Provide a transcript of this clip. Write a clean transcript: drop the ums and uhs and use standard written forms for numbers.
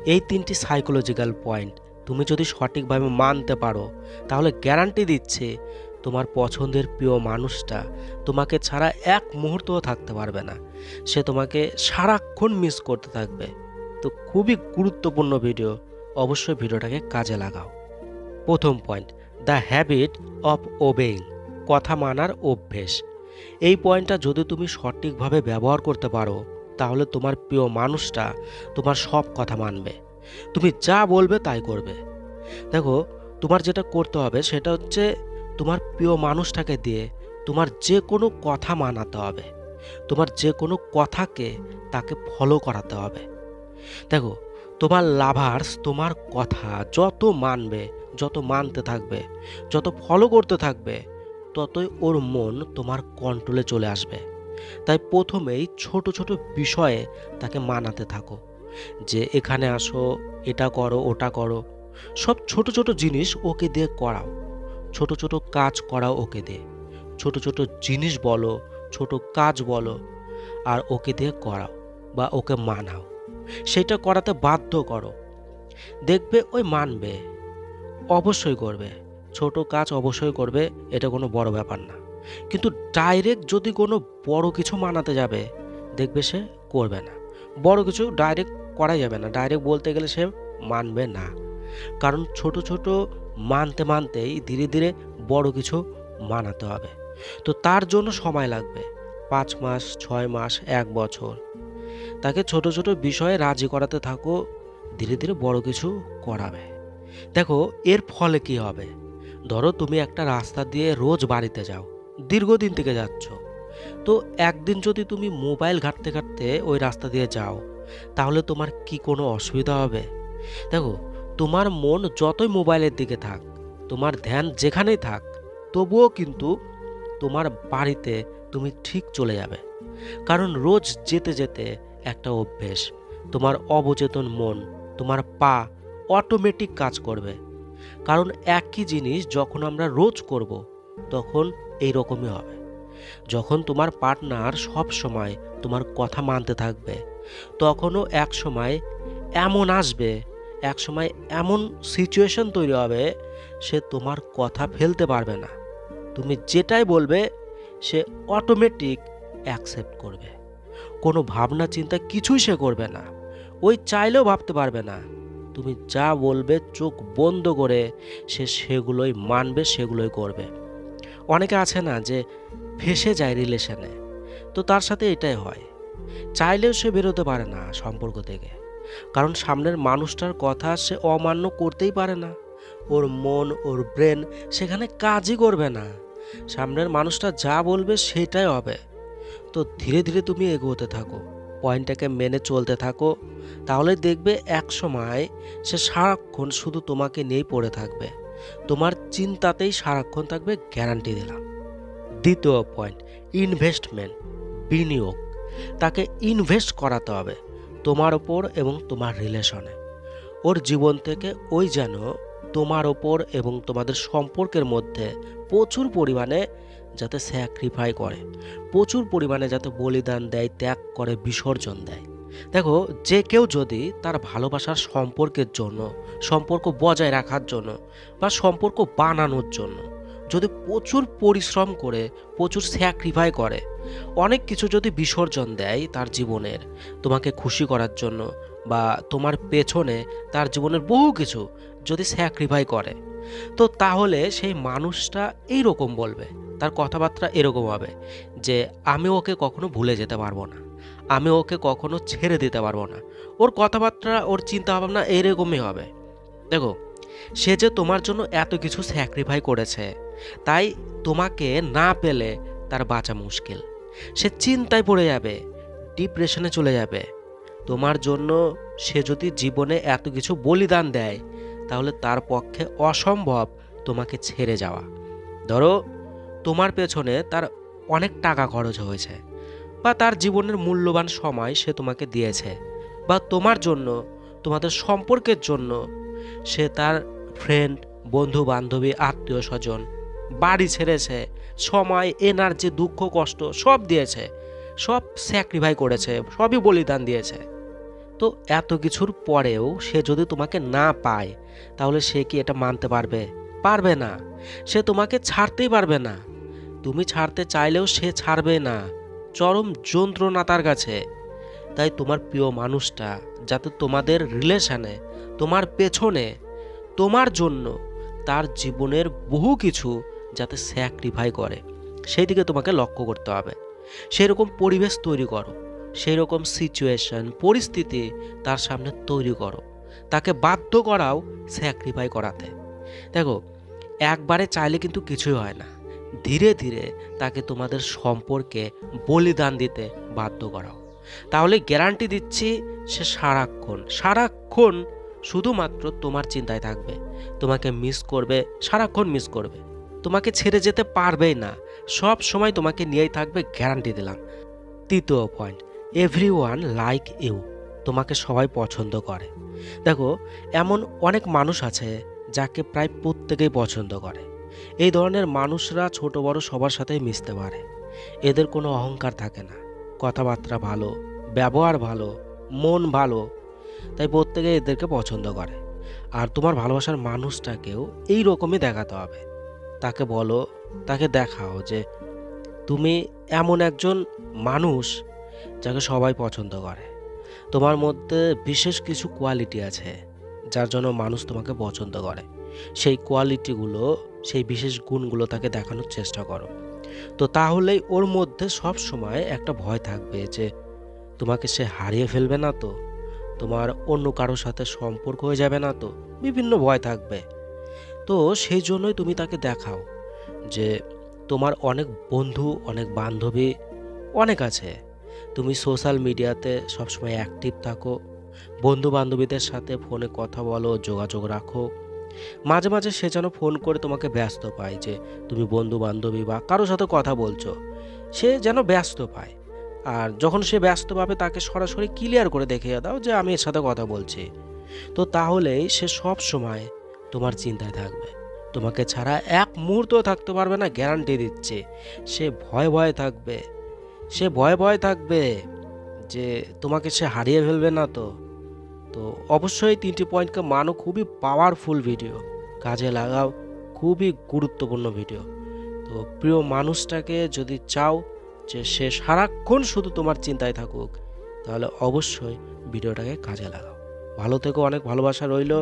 এই ৩টি psychological point তুমি যদি সঠিকভাবে মানতে পারো, তাহলে গ্যারান্টি দিচ্ছি তোমার পছন্দের প্রিয় মানুষটা তোমাকে ছাড়া এক মুহূর্তও থাকতে পারবে না। সে তোমাকে সারাক্ষণ মিস করতে থাকবে। তো খুবই গুরুত্বপূর্ণ ভিডিও, অবশ্যই ভিডিওটাকে কাজে লাগাও। প্রথম পয়েন্ট, দ্য হ্যাবিট অফ ওবেইং, কথা মানার অভ্যেস। এই পয়েন্টটা যদি তুমি সঠিকভাবে ব্যবহার করতে পারো, তাহলে তোমার প্রিয় মানুষটা তোমার সব কথা মানবে। তুমি যা বলবে তাই করবে। দেখো, তোমার যেটা করতে হবে সেটা হচ্ছে তোমার প্রিয় মানুষটাকে দিয়ে তোমার যে কোনো কথা মানাতে হবে। তোমার যে কোনো কথাকে তাকে ফলো করাতে হবে। দেখো, তোমার লাভার্স তোমার কথা যত মানবে, যত মানতে থাকবে, যত ফলো করতে থাকবে, ততই ওর মন তোমার কন্ট্রোলে চলে আসবে। তাই প্রথমেই ছোট ছোট বিষয়ে তাকে মানাতে থাকো, যে এখানে আসো, এটা করো, ওটা করো। সব ছোট ছোট জিনিস ওকে দিয়ে করাও, ছোট ছোট কাজ করাও ওকে দিয়ে। ছোট ছোট জিনিস বলো, ছোট কাজ বলো, আর ওকে দিয়ে করাও বা ওকে মানাও। সেটা করাতে বাধ্য করো, দেখবে ওই মানবে, অবশ্যই করবে। ছোট কাজ অবশ্যই করবে, এটা কোনো বড় ব্যাপার না। কিন্তু ডাইরেক্ট যদি কোনো বড় কিছু মানাতে যাবে, দেখবে সে করবে না। বড় কিছু ডাইরেক্ট করা যাবে না, ডাইরেক্ট বলতে গেলে সে মানবে না। কারণ ছোট ছোট মানতে মানতেই ধীরে ধীরে বড় কিছু মানাতে হবে। তো তার জন্য সময় লাগবে 5 মাস, 6 মাস, 1 বছর। তাকে ছোট ছোট বিষয়ে রাজি করাতে থাকো, ধীরে ধীরে বড় কিছু করাবে। দেখো, এর ফলে কি হবে? ধরো তুমি একটা রাস্তা দিয়ে রোজ বাড়িতে যাও, দীর্ঘদিন থেকে যাচ্ছ। তো একদিন যদি তুমি মোবাইল ঘাঁটতে ঘাঁটতে ওই রাস্তা দিয়ে যাও, তাহলে তোমার কি কোনো অসুবিধা হবে? দেখো, তোমার মন যতই মোবাইলের দিকে থাক, তোমার ধ্যান যেখানেই থাক, তবুও কিন্তু তোমার বাড়িতে তুমি ঠিক চলে যাবে। কারণ রোজ যেতে যেতে একটা অভ্যেস, তোমার অবচেতন মন, তোমার পা অটোমেটিক কাজ করবে। কারণ একই জিনিস যখন আমরা রোজ করব, তখন এই রকমই হবে। যখন তোমার পার্টনার সব সময় তোমার কথা মানতে থাকবে, তখনও এক সময় এমন আসবে, এক সময় এমন সিচুয়েশন তৈরি হবে, সে তোমার কথা ফেলতে পারবে না। তুমি যেটাই বলবে সে অটোমেটিক অ্যাকসেপ্ট করবে। কোনো ভাবনা চিন্তা কিছুই সে করবে না, ওই চাইলেও ভাবতে পারবে না। তুমি যা বলবে চোখ বন্ধ করে সে সেগুলোই মানবে, সেগুলোই করবে। অনেকে আছে না যে ফেঁসে যায় রিলেশনে, তো তার সাথে এটাই হয়। চাইলেও সে বেরোতে পারে না সম্পর্ক থেকে, কারণ সামনের মানুষটার কথা সে অমান্য করতেই পারে না। ওর মন, ওর ব্রেন সেখানে কাজই করবে না। সামনের মানুষটা যা বলবে সেটাই হবে। তো ধীরে ধীরে তুমি এগোতে থাকো, পয়েন্টটাকে মেনে চলতে থাকো, তাহলে দেখবে এক সময় সে সারাক্ষণ শুধু তোমাকে নিয়েই পড়ে থাকবে, তোমার চিন্তাতেই সারাক্ষণ থাকবে, গ্যারান্টি দিলাম। দ্বিতীয় পয়েন্ট, ইনভেস্টমেন্ট, বিনিয়োগ। তাকে ইনভেস্ট করাতে হবে তোমার ওপর এবং তোমার রিলেশনে। ওর জীবন থেকে ওই যেন তোমার ওপর এবং তোমাদের সম্পর্কের মধ্যে প্রচুর পরিমাণে যাতে স্যাক্রিফাই করে, প্রচুর পরিমাণে যাতে বলিদান দেয়, ত্যাগ করে, বিসর্জন দেয়। দেখো, যে কেউ যদি তার ভালোবাসার সম্পর্কের জন্য, সম্পর্ক বজায় রাখার জন্য বা সম্পর্ক বানানোর জন্য যদি প্রচুর পরিশ্রম করে, প্রচুর স্যাক্রিফাই করে, অনেক কিছু যদি বিসর্জন দেয় তার জীবনের, তোমাকে খুশি করার জন্য বা তোমার পেছনে তার জীবনের বহু কিছু যদি স্যাক্রিফাই করে, তো তাহলে সেই মানুষটা এই রকম বলবে, তার কথাবার্তা এরকম হবে যে আমি ওকে কখনো ভুলে যেতে পারবো না, আমি ওকে কখনো ছেড়ে দিতে পারবো না। ওর কথাবার্তা, ওর চিন্তা ভাবনা এরকমই হবে। দেখো, সে যে তোমার জন্য এত কিছু স্যাক্রিফাই করেছে, তাই তোমাকে না পেলে তার বাঁচা মুশকিল। সে চিন্তায় পড়ে যাবে, ডিপ্রেশনে চলে যাবে। তোমার জন্য সে যদি জীবনে এত কিছু বলিদান দেয়, তাহলে তার পক্ষে অসম্ভব তোমাকে ছেড়ে যাওয়া। ধরো, তোমার পেছনে তার অনেক টাকা খরচ হয়েছে, বা তার জীবনের মূল্যবান সময় সে তোমাকে দিয়েছে, বা তোমার জন্য, তোমাদের সম্পর্কের জন্য সে তার ফ্রেন্ড, বন্ধু বান্ধবী, আত্মীয় স্বজন, বাড়ি ছেড়েছে, সময়, এনার্জি, দুঃখ, কষ্ট সব দিয়েছে, সব স্যাক্রিফাই করেছে, সবই বলিদান দিয়েছে। তো এত কিছুর পরেও সে যদি তোমাকে না পায়, তাহলে সে কি এটা মানতে পারবে? পারবে না। সে তোমাকে ছাড়তেই পারবে না। তুমি ছাড়তে চাইলেও সে ছাড়বে না। চরম যন্ত্রণা তার কাছে। তাই তোমার প্রিয় মানুষটা যাতে তোমাদের রিলেশনে, তোমার পেছনে, তোমার জন্য তার জীবনের বহু কিছু যাতে স্যাক্রিফাই করে, সেই দিকে তোমাকে লক্ষ্য করতে হবে। সেই রকম পরিবেশ তৈরি করো, সেই রকম সিচুয়েশন, পরিস্থিতি তার সামনে তৈরি করো। তাকে বাধ্য করাও স্যাক্রিফাই করাতে। দেখো, একবারে চাইলে কিন্তু কিছুই হয় না। ধীরে ধীরে তাকে তোমাদের সম্পর্কে বলিদান দিতে বাধ্য করাও। তাহলে গ্যারান্টি দিচ্ছি, সে সারাক্ষণ সারাক্ষণ শুধুমাত্র তোমার চিন্তায় থাকবে, তোমাকে মিস করবে, সারাক্ষণ মিস করবে, তোমাকে ছেড়ে যেতে পারবেই না, সব সময় তোমাকে নিয়েই থাকবে, গ্যারান্টি দিলাম। তৃতীয় পয়েন্ট, এভরিওয়ান লাইক ইউ। তোমাকে সবাই পছন্দ করে। দেখো, এমন অনেক মানুষ আছে যাকে প্রায় প্রত্যেকেই পছন্দ করে। এই ধরনের মানুষরা ছোট বড় সবার সাথেই মিশতে পারে। এদের কোনো অহংকার থাকে না, কথাবার্তা ভালো, ব্যবহার ভালো, মন ভালো, তাই প্রত্যেকে এদেরকে পছন্দ করে। আর তোমার ভালোবাসার মানুষটাকেও এই রকমই দেখাতে হবে। তাকে বলো, তাকে দেখাও যে তুমি এমন একজন মানুষ যাকে সবাই পছন্দ করে। তোমার মধ্যে বিশেষ কিছু কোয়ালিটি আছে যার জন্য মানুষ তোমাকে পছন্দ করে। সেই কোয়ালিটিগুলো, সেই বিশেষ গুণগুলো তাকে দেখানোর চেষ্টা করো। তো তাহলেই ওর মধ্যে সব সময় একটা ভয় থাকবে যে তোমাকে সে হারিয়ে ফেলবে না তো, তোমার অন্য কারোর সাথে সম্পর্ক হয়ে যাবে না তো, বিভিন্ন ভয় থাকবে। তো সেই জন্যই তুমি তাকে দেখাও যে তোমার অনেক বন্ধু, অনেক বান্ধবী অনেক আছে। তুমি সোশ্যাল মিডিয়াতে সবসময় অ্যাক্টিভ থাকো, বন্ধু বান্ধবীদের সাথে ফোনে কথা বলো, যোগাযোগ রাখো। মাঝে মাঝে সে যেন ফোন করে তোমাকে ব্যস্ত পায়, যে তুমি বন্ধু বান্ধবী বা কারোর সাথে কথা বলছো, সে যেন ব্যস্ত পায়। আর যখন সে ব্যস্ত পাবে তাকে সরাসরি ক্লিয়ার করে দেখিয়ে দাও যে আমি এর সাথে কথা বলছি। তো তাহলেই সে সব সময় তোমার চিন্তায় থাকবে, তোমাকে ছাড়া এক মুহূর্ত থাকতে পারবে না, গ্যারান্টি দিচ্ছে। সে ভয়ে ভয়ে থাকবে, সে ভয়ে ভয়ে থাকবে যে তোমাকে সে হারিয়ে ফেলবে না তো। তো অবশ্যই 3টি পয়েন্টকে মানো, খুবই পাওয়ারফুল ভিডিও, কাজে লাগাও, খুবই গুরুত্বপূর্ণ ভিডিও। তো প্রিয় মানুষটাকে যদি চাও যে সে সারাক্ষণ শুধু তোমার চিন্তায় থাকুক, তাহলে অবশ্যই ভিডিওটাকে কাজে লাগাও। ভালো থেকো, অনেক ভালোবাসা রইল।